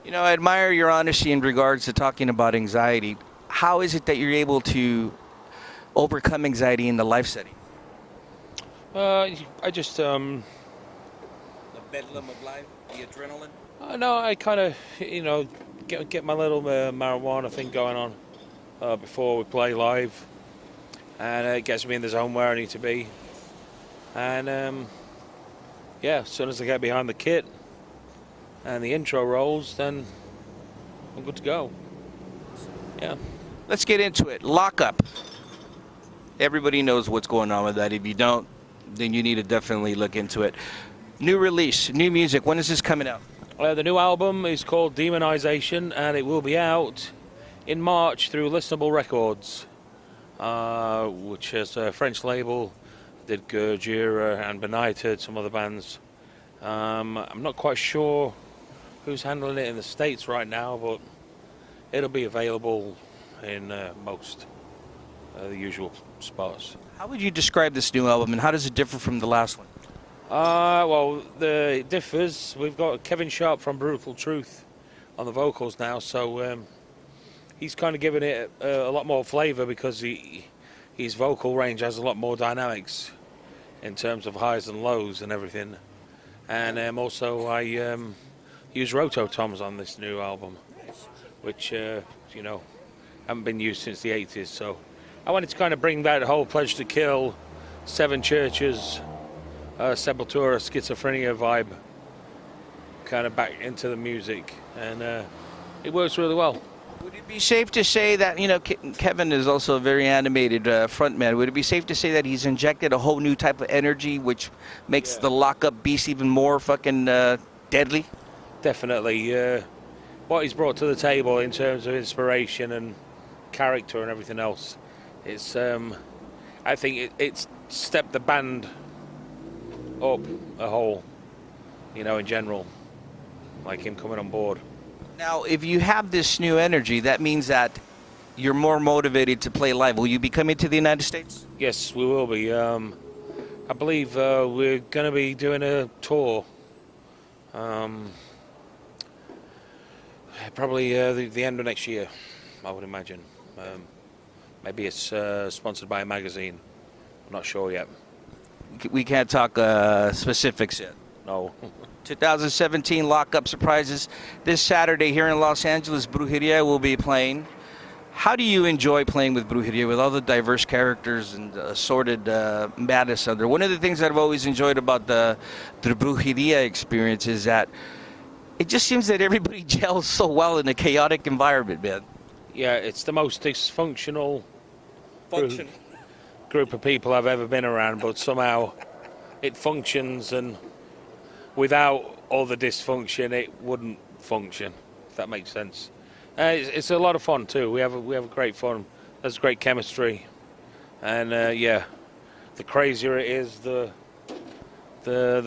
You know, I admire your honesty in regards to talking about anxiety. How is it that you're able to overcome anxiety in the live setting? I just The bedlam of life, the adrenaline. no, I kind of get my little marijuana thing going on before we play live, and it gets me in the zone where I need to be. And yeah, as soon as I get behind the kit and the intro rolls, then I'm good to go. Yeah. Let's get into it. Lockup. Everybody knows what's going on with that. If you don't, then you need to definitely look into it. New release, new music. When is this coming out? The new album is called Demonization, and it will be out in March through Listenable Records, which is a French label. Did Brujeria and Benighted, some other bands. I'm not quite sure who's handling it in the States right now, but it'll be available in most the usual spots. How would you describe this new album, and how does it differ from the last one? Well, it differs. We've got Kevin Sharp from Brutal Truth on the vocals now, so he's kind of giving it a lot more flavour because his vocal range has a lot more dynamics in terms of highs and lows and everything. And also I use rototoms on this new album, which, haven't been used since the 80s. So I wanted to kind of bring that whole Pledge to Kill, Seven Churches, Sepultura, Schizophrenia vibe kind of back into the music. And it works really well. Would it be safe to say that, Kevin is also a very animated frontman. Would it be safe to say that he's injected a whole new type of energy which makes the Lockup beast even more fucking deadly? Definitely. What he's brought to the table in terms of inspiration and character and everything else, it's I think it's stepped the band up a whole, in general, like him coming on board. Now, if you have this new energy, that means that you're more motivated to play live. Will you be coming to the United States? Yes, we will be. I believe we're going to be doing a tour. Probably the end of next year, I would imagine. Maybe it's sponsored by a magazine. I'm not sure yet. We can't talk specifics yet. No. 2017 Lockup surprises this Saturday here in Los Angeles. Brujeria will be playing. How do you enjoy playing with Brujeria, with all the diverse characters and assorted madness under? One of the things that I've always enjoyed about the Brujeria experience is that it just seems that everybody gels so well in a chaotic environment, man. Yeah, it's the most dysfunctional group of people I've ever been around, but somehow it functions, and without all the dysfunction, it wouldn't function, if that makes sense. It's a lot of fun too. We have a great fun. There's great chemistry, and the crazier it is, the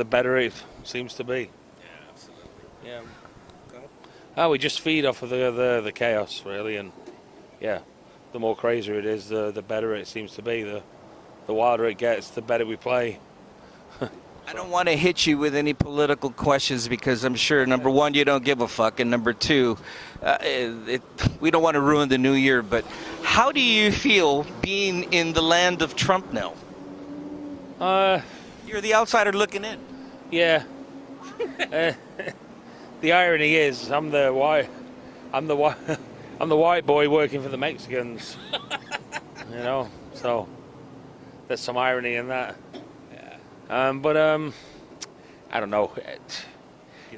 better it seems to be. Yeah, absolutely. Yeah. We just feed off of the chaos, really, and the more crazier it is, the better it seems to be. The wilder it gets, the better we play. I don't want to hit you with any political questions because I'm sure, number one, you don't give a fuck, and number two, we don't want to ruin the new year, but how do you feel being in the land of Trump now? You're the outsider looking in. Yeah. The irony is, I'm the white boy working for the Mexicans. So there's some irony in that. But I don't know.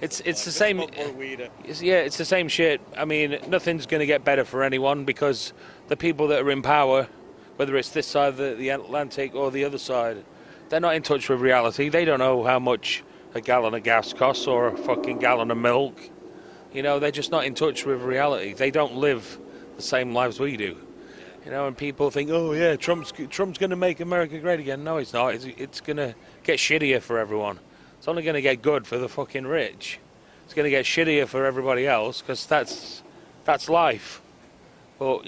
It's the same. It's the same shit. I mean, nothing's going to get better for anyone because the people that are in power, whether it's this side of the Atlantic or the other side, they're not in touch with reality. They don't know how much a gallon of gas costs or a fucking gallon of milk. They're just not in touch with reality. They don't live the same lives we do. And people think, oh yeah, Trump's going to make America great again. No, it's not. It's going to get shittier for everyone. It's only going to get good for the fucking rich. It's going to get shittier for everybody else because that's life. But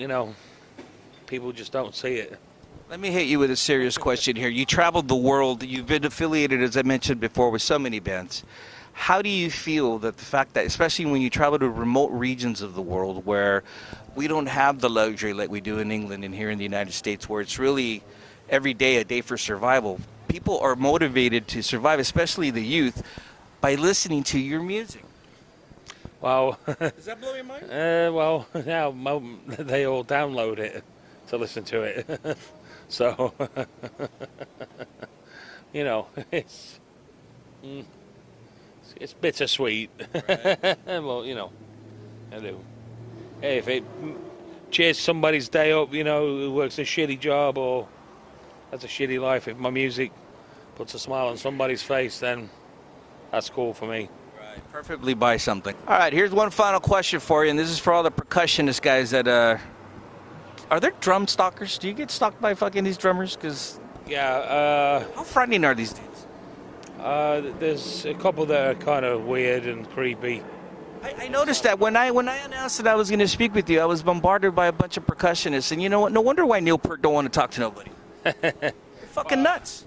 people just don't see it. Let me hit you with a serious question here. You traveled the world. You've been affiliated, as I mentioned before, with so many bands. How do you feel that the fact that, especially when you travel to remote regions of the world where we don't have the luxury like we do in England and here in the United States, where it's really every day a day for survival, people are motivated to survive, especially the youth, by listening to your music? Well, Does that blow your mind? well, now they all download it to listen to it. So, you know, it's bittersweet. Right. Well, you know, I do. Hey, if it cheers somebody's day up, you know, who works a shitty job or has a shitty life, if my music puts a smile on somebody's face, then that's cool for me. Right, perfectly buy something. All right, here's one final question for you, and this is for all the percussionist guys that are there drum stalkers? Do you get stalked by fucking these drummers? Because yeah, how frightening are these dudes? There's a couple that are kind of weird and creepy. I noticed that when I announced that I was going to speak with you, I was bombarded by a bunch of percussionists, and you know what? No wonder why Neil Peart don't want to talk to nobody. They're fucking nuts.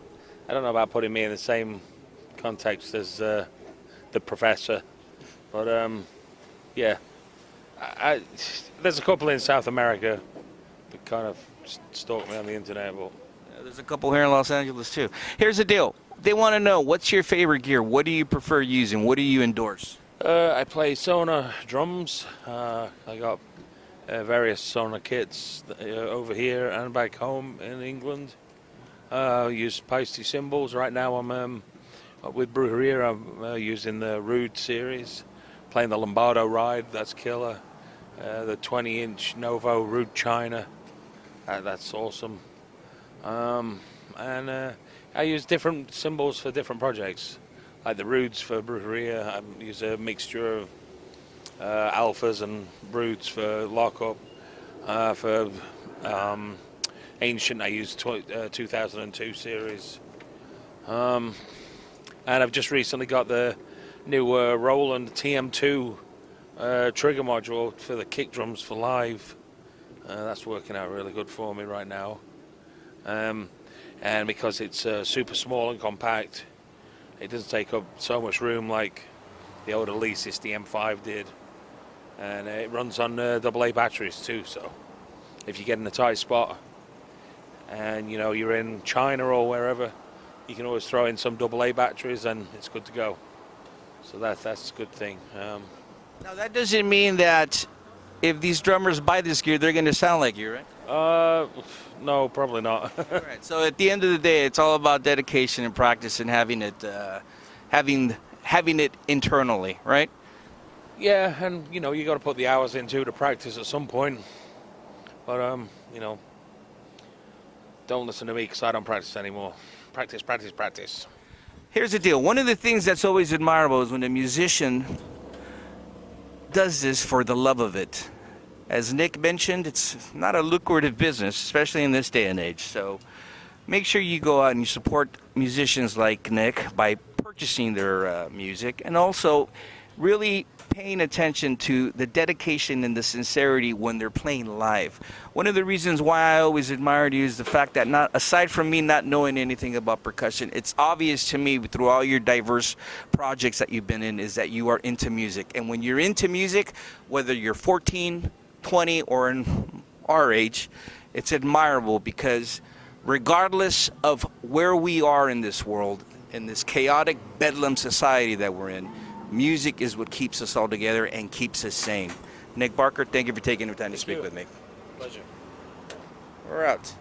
I don't know about putting me in the same context as the professor, but yeah, there's a couple in South America that kind of stalk me on the internet. But there's a couple here in Los Angeles too. Here's the deal. They want to know, what's your favorite gear? What do you prefer using? What do you endorse? I play Sonar drums. I got various Sonar kits over here and back home in England. I use Pasty cymbals. Right now I'm with Brujeria. I'm using the Rude series, playing the Lombardo Ride. That's killer. The 20-inch Novo Rude China. That's awesome. And I use different cymbals for different projects. Like the Rudes for Brujeria, I use a mixture of alphas and Rudes for lockup. For Ancient, I use 2002 series. And I've just recently got the new Roland TM2 trigger module for the kick drums for live. That's working out really good for me right now. And because it's super small and compact, it doesn't take up so much room like the old Alesis, the M5 did. And it runs on AA batteries too, so if you get in a tight spot and you know you're in China or wherever, you can always throw in some AA batteries and it's good to go. So that's a good thing. Now that doesn't mean that if these drummers buy this gear, they're going to sound like you, right? No, probably not. Right. So at the end of the day, it's all about dedication and practice and having it, having it internally, right? Yeah, and you know you got to put the hours into to practice at some point. But you know, don't listen to me because I don't practice anymore. Practice, practice, practice. Here's the deal. One of the things that's always admirable is when a musician does this for the love of it. As Nick mentioned, it's not a lucrative business, especially in this day and age. So make sure you go out and you support musicians like Nick by purchasing their music, and also really paying attention to the dedication and the sincerity when they're playing live. One of the reasons why I always admired you is the fact that, not aside from me not knowing anything about percussion, it's obvious to me through all your diverse projects that you've been in is that you are into music. And when you're into music, whether you're 14, 20, or in our age, it's admirable, because regardless of where we are in this world, in this chaotic bedlam society that we're in, music is what keeps us all together and keeps us sane. Nick Barker, thank you for taking the time to speak with me. Pleasure. We're out.